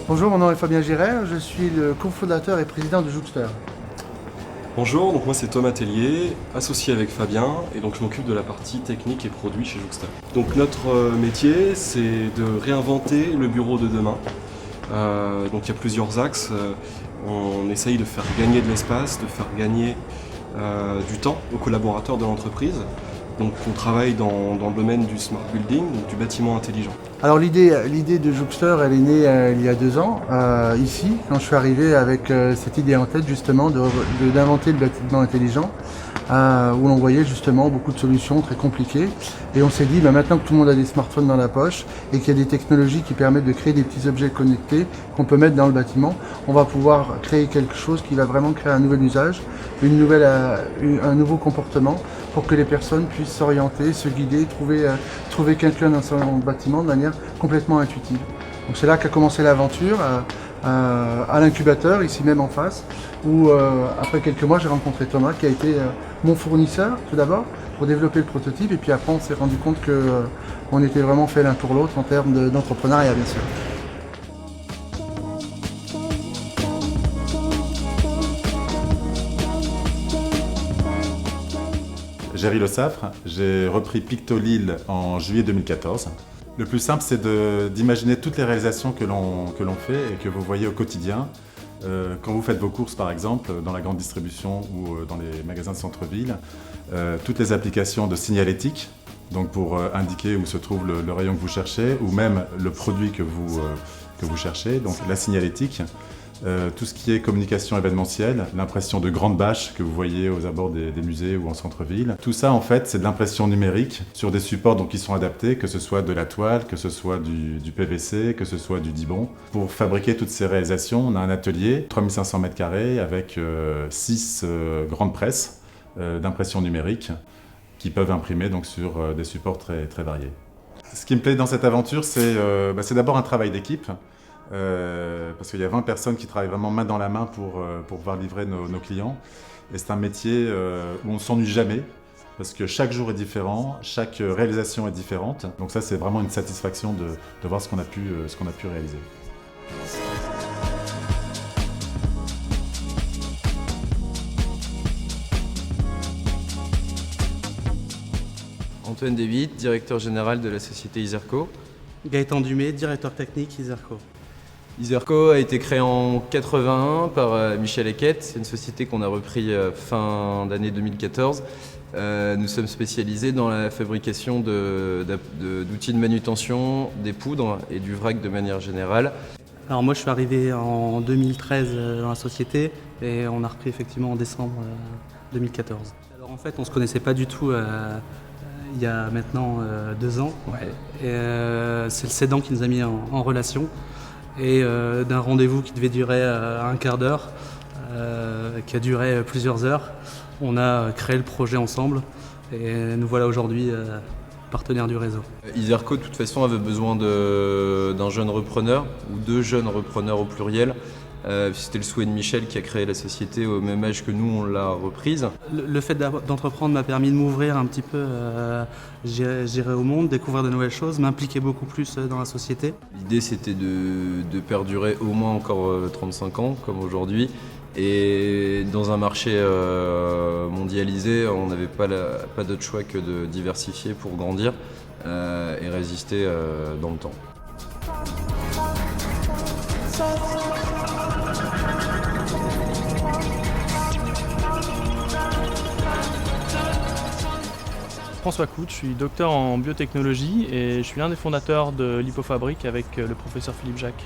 Bonjour, mon nom est Fabien Girel, je suis le cofondateur et président de Jouxter. Bonjour, donc moi c'est Thomas Tellier, associé avec Fabien, et donc je m'occupe de la partie technique et produit chez Jouxter. Donc notre métier, c'est de réinventer le bureau de demain. Donc il y a plusieurs axes. On essaye de faire gagner de l'espace, de faire gagner du temps aux collaborateurs de l'entreprise. Donc on travaille dans le domaine du smart building, donc du bâtiment intelligent. Alors l'idée de Jouxter, elle est née il y a 2 ans, ici, quand je suis arrivé avec cette idée en tête justement d'inventer le bâtiment intelligent, où l'on voyait justement beaucoup de solutions très compliquées. Et on s'est dit, maintenant que tout le monde a des smartphones dans la poche et qu'il y a des technologies qui permettent de créer des petits objets connectés qu'on peut mettre dans le bâtiment, on va pouvoir créer quelque chose qui va vraiment créer un nouvel usage, un nouveau comportement pour que les personnes puissent s'orienter, se guider, trouver quelqu'un dans son bâtiment de manière complètement intuitive. Donc c'est là qu'a commencé l'aventure, à l'incubateur, ici même en face, où après quelques mois j'ai rencontré Thomas qui a été mon fournisseur tout d'abord pour développer le prototype, et puis après on s'est rendu compte qu'on était vraiment fait l'un pour l'autre en termes d'entrepreneuriat bien sûr. Jerry Le Saffre, j'ai repris Pictolille en juillet 2014. Le plus simple, c'est d'imaginer toutes les réalisations que l'on fait et que vous voyez au quotidien. Quand vous faites vos courses, par exemple, dans la grande distribution ou dans les magasins de centre-ville, toutes les applications de signalétique, donc pour indiquer où se trouve le rayon que vous cherchez, ou même le produit que vous cherchez, donc la signalétique. Tout ce qui est communication événementielle, l'impression de grandes bâches que vous voyez aux abords des musées ou en centre-ville. Tout ça, en fait, c'est de l'impression numérique sur des supports donc, qui sont adaptés, que ce soit de la toile, que ce soit du PVC, que ce soit du Dibond. Pour fabriquer toutes ces réalisations, on a un atelier, 3500 m² avec 6 grandes presses d'impression numérique qui peuvent imprimer donc, sur des supports très, très variés. Ce qui me plaît dans cette aventure, c'est d'abord un travail d'équipe. Parce qu'il y a 20 personnes qui travaillent vraiment main dans la main pour pouvoir livrer nos clients. Et c'est un métier où on ne s'ennuie jamais, parce que chaque jour est différent, chaque réalisation est différente. Donc ça, c'est vraiment une satisfaction de voir ce qu'on a pu réaliser. Antoine David, directeur général de la société Iserco. Gaëtan Dumé, directeur technique Iserco. Iserco a été créé en 81 par Michel Eckett. C'est une société qu'on a repris fin d'année 2014. Nous sommes spécialisés dans la fabrication d'outils de manutention, des poudres et du vrac de manière générale. Alors moi je suis arrivé en 2013 dans la société et on a repris effectivement en décembre 2014. Alors en fait on ne se connaissait pas du tout il y a maintenant 2 ans. Ouais. C'est le cédant qui nous a mis en relation. Et d'un rendez-vous qui devait durer un quart d'heure, qui a duré plusieurs heures, on a créé le projet ensemble et nous voilà aujourd'hui partenaires du réseau. Iserco de toute façon avait besoin d'un jeune repreneur ou 2 jeunes repreneurs au pluriel. C'était le souhait de Michel qui a créé la société au même âge que nous, on l'a reprise. Le fait d'entreprendre m'a permis de m'ouvrir un petit peu, gérer au monde, découvrir de nouvelles choses, m'impliquer beaucoup plus dans la société. L'idée c'était de perdurer au moins encore 35 ans comme aujourd'hui. Et dans un marché mondialisé, on n'avait pas d'autre choix que de diversifier pour grandir et résister dans le temps. François Cout, je suis docteur en biotechnologie et je suis l'un des fondateurs de l'Hypofabrique avec le professeur Philippe Jacques.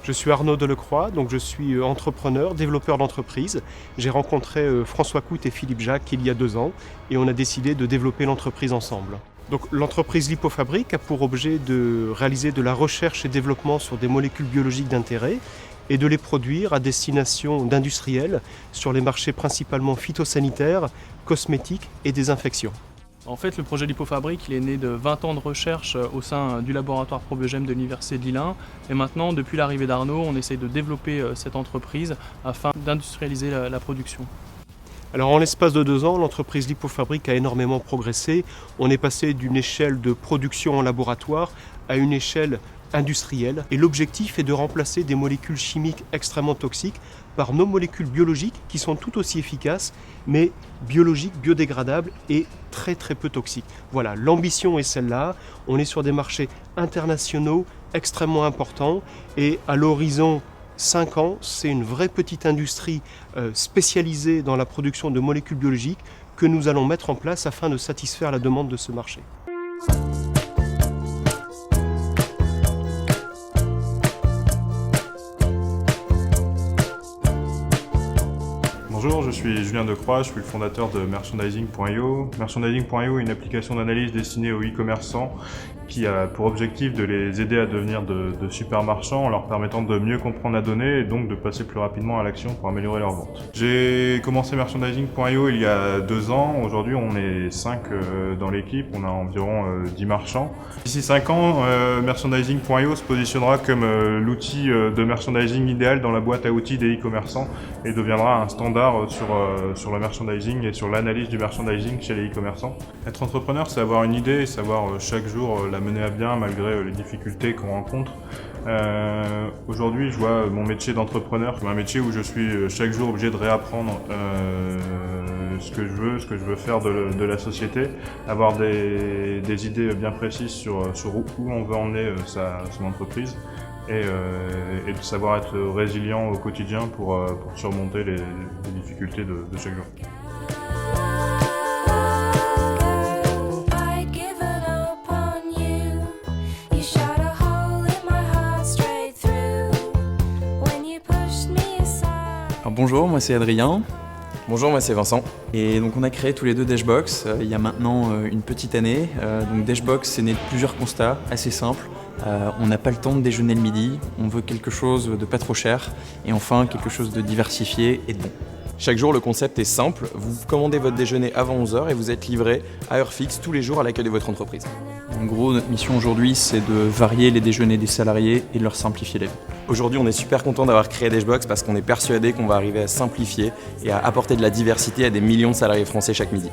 Je suis Arnaud Delecroix, donc je suis entrepreneur, développeur d'entreprise. J'ai rencontré François Cout et Philippe Jacques il y a 2 ans et on a décidé de développer l'entreprise ensemble. Donc l'entreprise l'Hypofabrique a pour objet de réaliser de la recherche et développement sur des molécules biologiques d'intérêt et de les produire à destination d'industriels sur les marchés principalement phytosanitaires, cosmétiques et désinfection. En fait, le projet L'Hypofabrique, il est né de 20 ans de recherche au sein du laboratoire Probiogem de l'Université de Lille 1. Et maintenant, depuis l'arrivée d'Arnaud, on essaye de développer cette entreprise afin d'industrialiser la production. Alors en l'espace de 2 ans, l'entreprise Lipofabrique a énormément progressé. On est passé d'une échelle de production en laboratoire à une échelle industrielle. Et l'objectif est de remplacer des molécules chimiques extrêmement toxiques par nos molécules biologiques qui sont tout aussi efficaces, mais biologiques, biodégradables et très très peu toxiques. Voilà, l'ambition est celle-là. On est sur des marchés internationaux extrêmement importants et à l'horizon 5 ans, c'est une vraie petite industrie spécialisée dans la production de molécules biologiques que nous allons mettre en place afin de satisfaire la demande de ce marché. Bonjour, je suis Julien Decroix, je suis le fondateur de Merchandising.io. Merchandising.io est une application d'analyse destinée aux e-commerçants qui a pour objectif de les aider à devenir de super marchands en leur permettant de mieux comprendre la donnée et donc de passer plus rapidement à l'action pour améliorer leurs ventes. J'ai commencé Merchandising.io il y a 2 ans. Aujourd'hui, on est 5 dans l'équipe, on a environ 10 marchands. D'ici 5 ans, Merchandising.io se positionnera comme l'outil de merchandising idéal dans la boîte à outils des e-commerçants et deviendra un standard sur le merchandising et sur l'analyse du merchandising chez les e-commerçants. Être entrepreneur, c'est avoir une idée et savoir chaque jour la mener à bien malgré les difficultés qu'on rencontre. Aujourd'hui, je vois mon métier d'entrepreneur comme un métier où je suis chaque jour obligé de réapprendre ce que je veux faire de la société, avoir des idées bien précises sur où on veut emmener son entreprise et de savoir être résilient au quotidien pour surmonter les difficultés de chaque jour. Alors bonjour, moi c'est Adrien. Bonjour, moi c'est Vincent. Et donc on a créé tous les deux Dashbox il y a maintenant une petite année. Donc Dashbox, c'est né de plusieurs constats assez simples. On n'a pas le temps de déjeuner le midi, on veut quelque chose de pas trop cher et enfin quelque chose de diversifié et de bon. Chaque jour, le concept est simple. Vous commandez votre déjeuner avant 11h et vous êtes livré à heure fixe tous les jours à l'accueil de votre entreprise. En gros, notre mission aujourd'hui, c'est de varier les déjeuners des salariés et de leur simplifier la vie. Aujourd'hui, on est super content d'avoir créé Dashbox parce qu'on est persuadé qu'on va arriver à simplifier et à apporter de la diversité à des millions de salariés français chaque midi.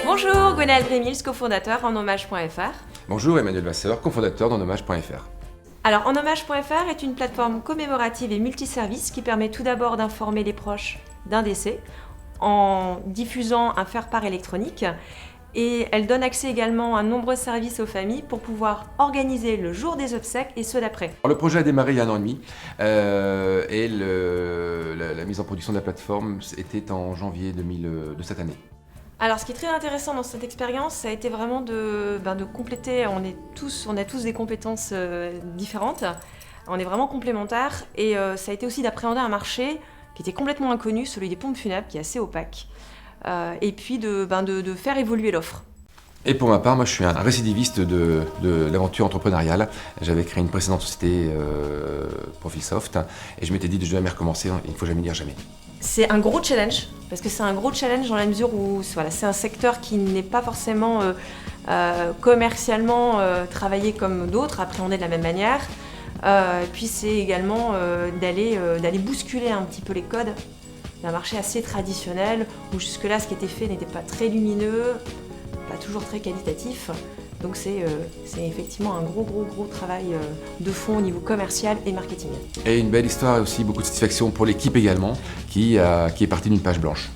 Bonjour, Gwenaël Grémils, cofondateur en Hommage.fr. Bonjour, Emmanuel Vasseur, cofondateur d'en Hommage.fr. Alors, En Hommage.fr est une plateforme commémorative et multiservice qui permet tout d'abord d'informer les proches d'un décès en diffusant un faire-part électronique. Et elle donne accès également à nombreux services aux familles pour pouvoir organiser le jour des obsèques et ceux d'après. Le projet a démarré il y a 1 an et demi et la mise en production de la plateforme était en janvier de cette année. Alors, ce qui est très intéressant dans cette expérience, ça a été vraiment de compléter. On a tous des compétences différentes. On est vraiment complémentaires et ça a été aussi d'appréhender un marché qui était complètement inconnu, celui des pompes funèbres, qui est assez opaque. Et puis de faire évoluer l'offre. Et pour ma part, moi je suis un récidiviste de l'aventure entrepreneuriale. J'avais créé une précédente société, Profilsoft, et je m'étais dit de jamais recommencer, il ne faut jamais dire jamais. C'est un gros challenge, parce que c'est un gros challenge dans la mesure où c'est un secteur qui n'est pas forcément commercialement travaillé comme d'autres, appréhendé de la même manière. Puis c'est également d'aller bousculer un petit peu les codes d'un marché assez traditionnel, où jusque-là ce qui était fait n'était pas très lumineux, pas toujours très qualitatif. Donc c'est effectivement un gros travail de fond au niveau commercial et marketing. Et une belle histoire et aussi beaucoup de satisfaction pour l'équipe également, qui est partie d'une page blanche.